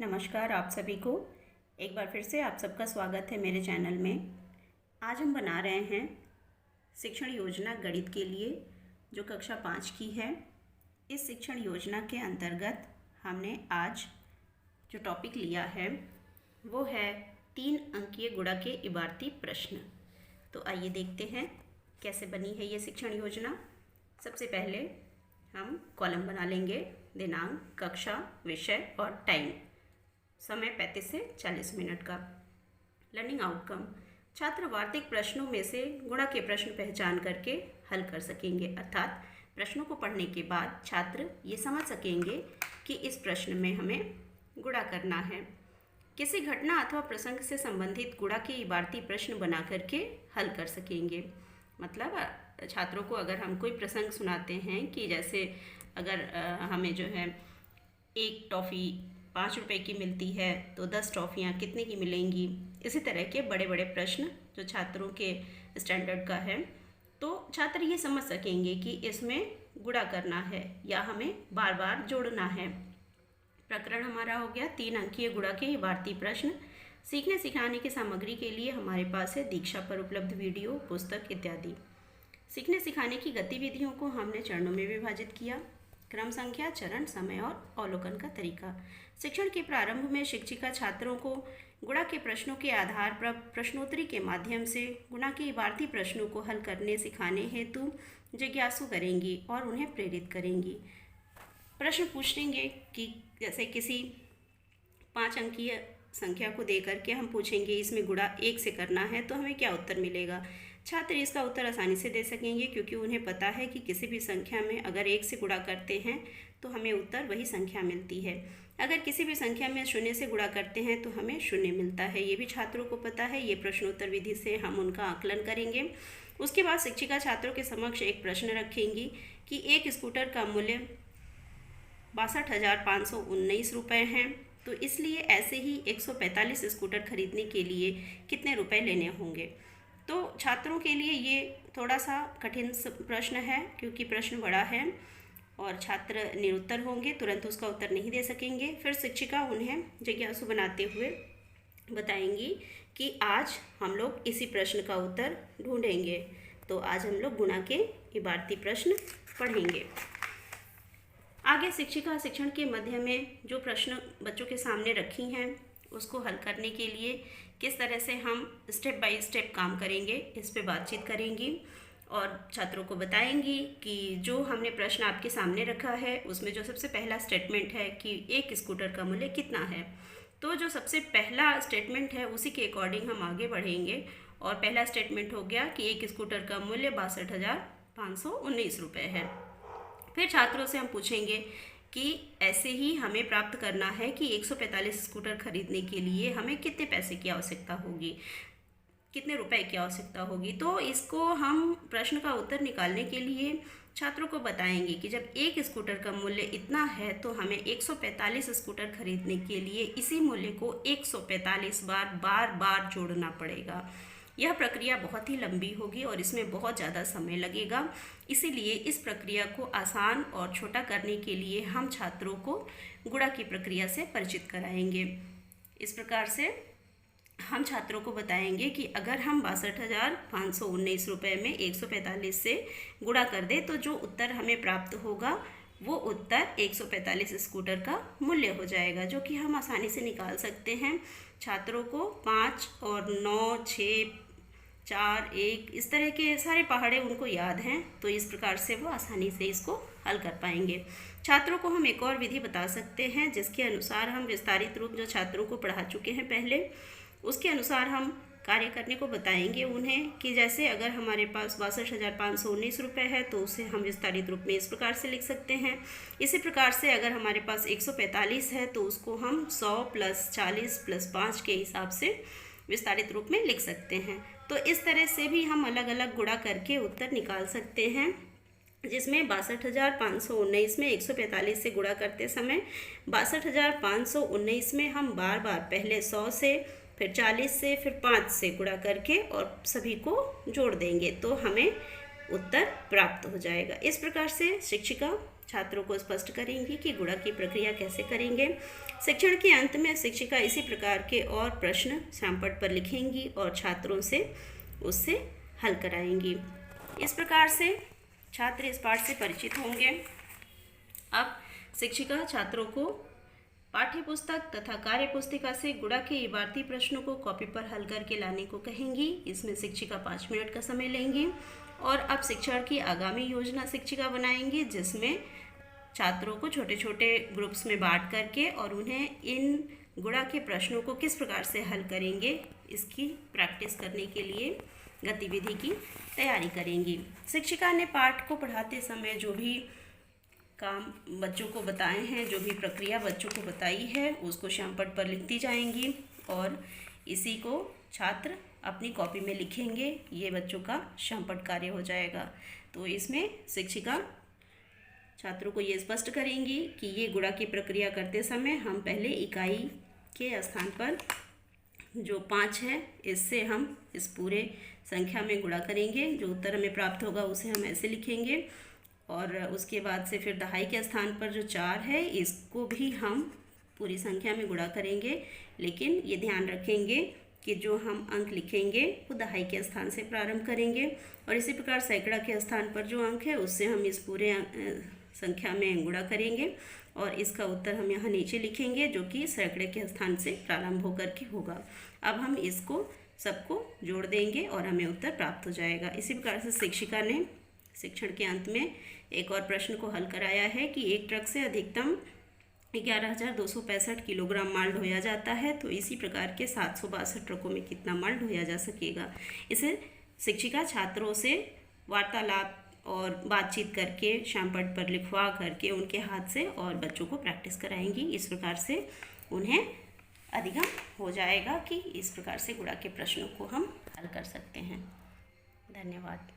नमस्कार आप सभी को। एक बार फिर से आप सबका स्वागत है मेरे चैनल में। आज हम बना रहे हैं शिक्षण योजना गणित के लिए जो कक्षा 5 की है। इस शिक्षण योजना के अंतर्गत हमने आज जो टॉपिक लिया है वो है 3 अंकीय गुणा के इबारती प्रश्न। तो आइए देखते हैं कैसे बनी है ये शिक्षण योजना। सबसे पहले हम कॉलम बना लेंगे, दिनांक, कक्षा, विषय और टाइम। समय 35 से 40 मिनट का। लर्निंग आउटकम, छात्र वार्तिक प्रश्नों में से गुणा के प्रश्न पहचान करके हल कर सकेंगे, अर्थात प्रश्नों को पढ़ने के बाद छात्र ये समझ सकेंगे कि इस प्रश्न में हमें गुणा करना है। किसी घटना अथवा प्रसंग से संबंधित गुणा के इबारती प्रश्न बना करके हल कर सकेंगे। मतलब छात्रों को अगर हम कोई प्रसंग सुनाते हैं कि जैसे अगर हमें जो है एक टॉफ़ी 5 रुपए की मिलती है तो 10 टॉफ़ियाँ कितने की मिलेंगी, इसी तरह के बड़े बड़े प्रश्न जो छात्रों के स्टैंडर्ड का है, तो छात्र ये समझ सकेंगे कि इसमें गुणा करना है या हमें बार बार जोड़ना है। प्रकरण हमारा हो गया 3 अंकीय गुणा के इबारती प्रश्न। सीखने सिखाने की सामग्री के लिए हमारे पास है दीक्षा पर उपलब्ध वीडियो, पुस्तक इत्यादि। सीखने सिखाने की गतिविधियों को हमने चरणों में विभाजित किया। क्रम संख्या, चरण, समय और अवलोकन का तरीका। शिक्षण के प्रारंभ में शिक्षिका छात्रों को गुणा के प्रश्नों के आधार पर प्रश्नोत्तरी के माध्यम से गुणा के इबारती प्रश्नों को हल करने सिखाने हेतु जिज्ञासु करेंगी और उन्हें प्रेरित करेंगी। प्रश्न पूछेंगे कि जैसे किसी 5 अंकीय संख्या को दे करके हम पूछेंगे इसमें गुणा 1 से करना है तो हमें क्या उत्तर मिलेगा। छात्र इसका उत्तर आसानी से दे सकेंगे क्योंकि उन्हें पता है कि किसी भी संख्या में अगर 1 से गुणा करते हैं तो हमें उत्तर वही संख्या मिलती है। अगर किसी भी संख्या में 0 से गुणा करते हैं तो हमें 0 मिलता है। ये भी छात्रों को पता है। ये प्रश्नोत्तर विधि से हम उनका आकलन करेंगे। उसके बाद शिक्षिका छात्रों के समक्ष एक प्रश्न रखेंगी कि एक स्कूटर का मूल्य 62,519 रुपये हैं, तो इसलिए ऐसे ही 145 स्कूटर खरीदने के लिए कितने रुपए लेने होंगे। तो छात्रों के लिए ये थोड़ा सा कठिन प्रश्न है क्योंकि प्रश्न बड़ा है और छात्र निरुत्तर होंगे, तुरंत उसका उत्तर नहीं दे सकेंगे। फिर शिक्षिका उन्हें जिज्ञासु बनाते हुए बताएंगी कि आज हम लोग इसी प्रश्न का उत्तर ढूंढेंगे। तो आज हम लोग गुणा के इबारती प्रश्न पढ़ेंगे। आगे शिक्षिका शिक्षण के मध्य में जो प्रश्न बच्चों के सामने रखी हैं उसको हल करने के लिए किस तरह से हम स्टेप बाय स्टेप काम करेंगे इस पे बातचीत करेंगी और छात्रों को बताएंगी कि जो हमने प्रश्न आपके सामने रखा है उसमें जो सबसे पहला स्टेटमेंट है कि एक स्कूटर का मूल्य कितना है, तो जो सबसे पहला स्टेटमेंट है उसी के अकॉर्डिंग हम आगे बढ़ेंगे। और पहला स्टेटमेंट हो गया कि एक स्कूटर का मूल्य 62,519 रुपये है। फिर छात्रों से हम पूछेंगे कि ऐसे ही हमें प्राप्त करना है कि 145 स्कूटर खरीदने के लिए हमें कितने पैसे की आवश्यकता होगी, कितने रुपए की आवश्यकता होगी। तो इसको हम प्रश्न का उत्तर निकालने के लिए छात्रों को बताएंगे कि जब एक स्कूटर का मूल्य इतना है तो हमें 145 स्कूटर खरीदने के लिए इसी मूल्य को 145 बार बार जोड़ना पड़ेगा। यह प्रक्रिया बहुत ही लंबी होगी और इसमें बहुत ज़्यादा समय लगेगा। इसीलिए इस प्रक्रिया को आसान और छोटा करने के लिए हम छात्रों को गुणा की प्रक्रिया से परिचित कराएंगे। इस प्रकार से हम छात्रों को बताएंगे कि अगर हम 62,519 रुपये में 145 से गुणा कर दें तो जो उत्तर हमें प्राप्त होगा वो उत्तर 145 स्कूटर का मूल्य हो जाएगा, जो कि हम आसानी से निकाल सकते हैं। छात्रों को 5 और 9, 6, 4, 1 इस तरह के सारे पहाड़े उनको याद हैं, तो इस प्रकार से वो आसानी से इसको हल कर पाएंगे। छात्रों को हम एक और विधि बता सकते हैं जिसके अनुसार हम विस्तारित रूप जो छात्रों को पढ़ा चुके हैं पहले, उसके अनुसार हम कार्य करने को बताएंगे उन्हें कि जैसे अगर हमारे पास 62,519 रुपये है तो उसे हम विस्तारित रूप में इस प्रकार से लिख सकते हैं। इसी प्रकार से अगर हमारे पास 145 है तो उसको हम 100 + 40 + 5 के हिसाब से विस्तारित रूप में लिख सकते हैं। तो इस तरह से भी हम अलग अलग गुणा करके उत्तर निकाल सकते हैं, जिसमें 62,519 में 145 से गुणा करते समय 62,519 में हम बार बार पहले 100 से, फिर 40 से, फिर 5 से गुणा करके और सभी को जोड़ देंगे तो हमें उत्तर प्राप्त हो जाएगा। इस प्रकार से शिक्षिका छात्रों को स्पष्ट करेंगी कि गुणा की प्रक्रिया कैसे करेंगे। शिक्षण के अंत में शिक्षिका इसी प्रकार के और प्रश्न श्यामपट्ट पर लिखेंगी और छात्रों से उससे हल कराएंगी। इस प्रकार से छात्र इस पाठ से परिचित होंगे। अब शिक्षिका छात्रों को पाठ्य पुस्तक तथा कार्य पुस्तिका से गुणा के इबारती प्रश्नों को कॉपी पर हल करके लाने को कहेंगी। इसमें शिक्षिका 5 मिनट का समय लेंगी। और अब शिक्षण की आगामी योजना शिक्षिका बनाएंगी, जिसमें छात्रों को छोटे छोटे ग्रुप्स में बांट करके और उन्हें इन गुणा के प्रश्नों को किस प्रकार से हल करेंगे इसकी प्रैक्टिस करने के लिए गतिविधि की तैयारी करेंगी। शिक्षिका ने पाठ को पढ़ाते समय जो भी काम बच्चों को बताए हैं, जो भी प्रक्रिया बच्चों को बताई है, उसको श्यामपट्ट पर लिखती जाएंगी और इसी को छात्र अपनी कॉपी में लिखेंगे। ये बच्चों का श्यामपट्ट कार्य हो जाएगा। तो इसमें शिक्षिका छात्रों को ये स्पष्ट करेंगी कि ये गुणा की प्रक्रिया करते समय हम पहले इकाई के स्थान पर जो 5 है इससे हम इस पूरे संख्या में गुणा करेंगे। जो उत्तर हमें प्राप्त होगा उसे हम ऐसे लिखेंगे और उसके बाद से फिर दहाई के स्थान पर जो 4 है इसको भी हम पूरी संख्या में गुणा करेंगे, लेकिन ये ध्यान रखेंगे कि जो हम अंक लिखेंगे वो दहाई के स्थान से प्रारंभ करेंगे। और इसी प्रकार सैकड़ा के स्थान पर जो अंक है उससे हम इस पूरे संख्या में गुणा करेंगे और इसका उत्तर हम यहाँ नीचे लिखेंगे, जो कि सैकड़े के स्थान से प्रारंभ होकर के होगा। अब हम इसको सबको जोड़ देंगे और हमें उत्तर प्राप्त हो जाएगा। इसी प्रकार से शिक्षिका ने शिक्षण के अंत में एक और प्रश्न को हल कराया है कि एक ट्रक से अधिकतम 11,265 किलोग्राम माल ढोया जाता है, तो इसी प्रकार के 762 ट्रकों में कितना माल ढोया जा सकेगा। इसे शिक्षिका छात्रों से वार्तालाप और बातचीत करके श्यामपट्ट पर लिखवा करके उनके हाथ से और बच्चों को प्रैक्टिस कराएंगी। इस प्रकार से उन्हें अधिगम हो जाएगा कि इस प्रकार से गुणा के प्रश्नों को हम हल कर सकते हैं। धन्यवाद।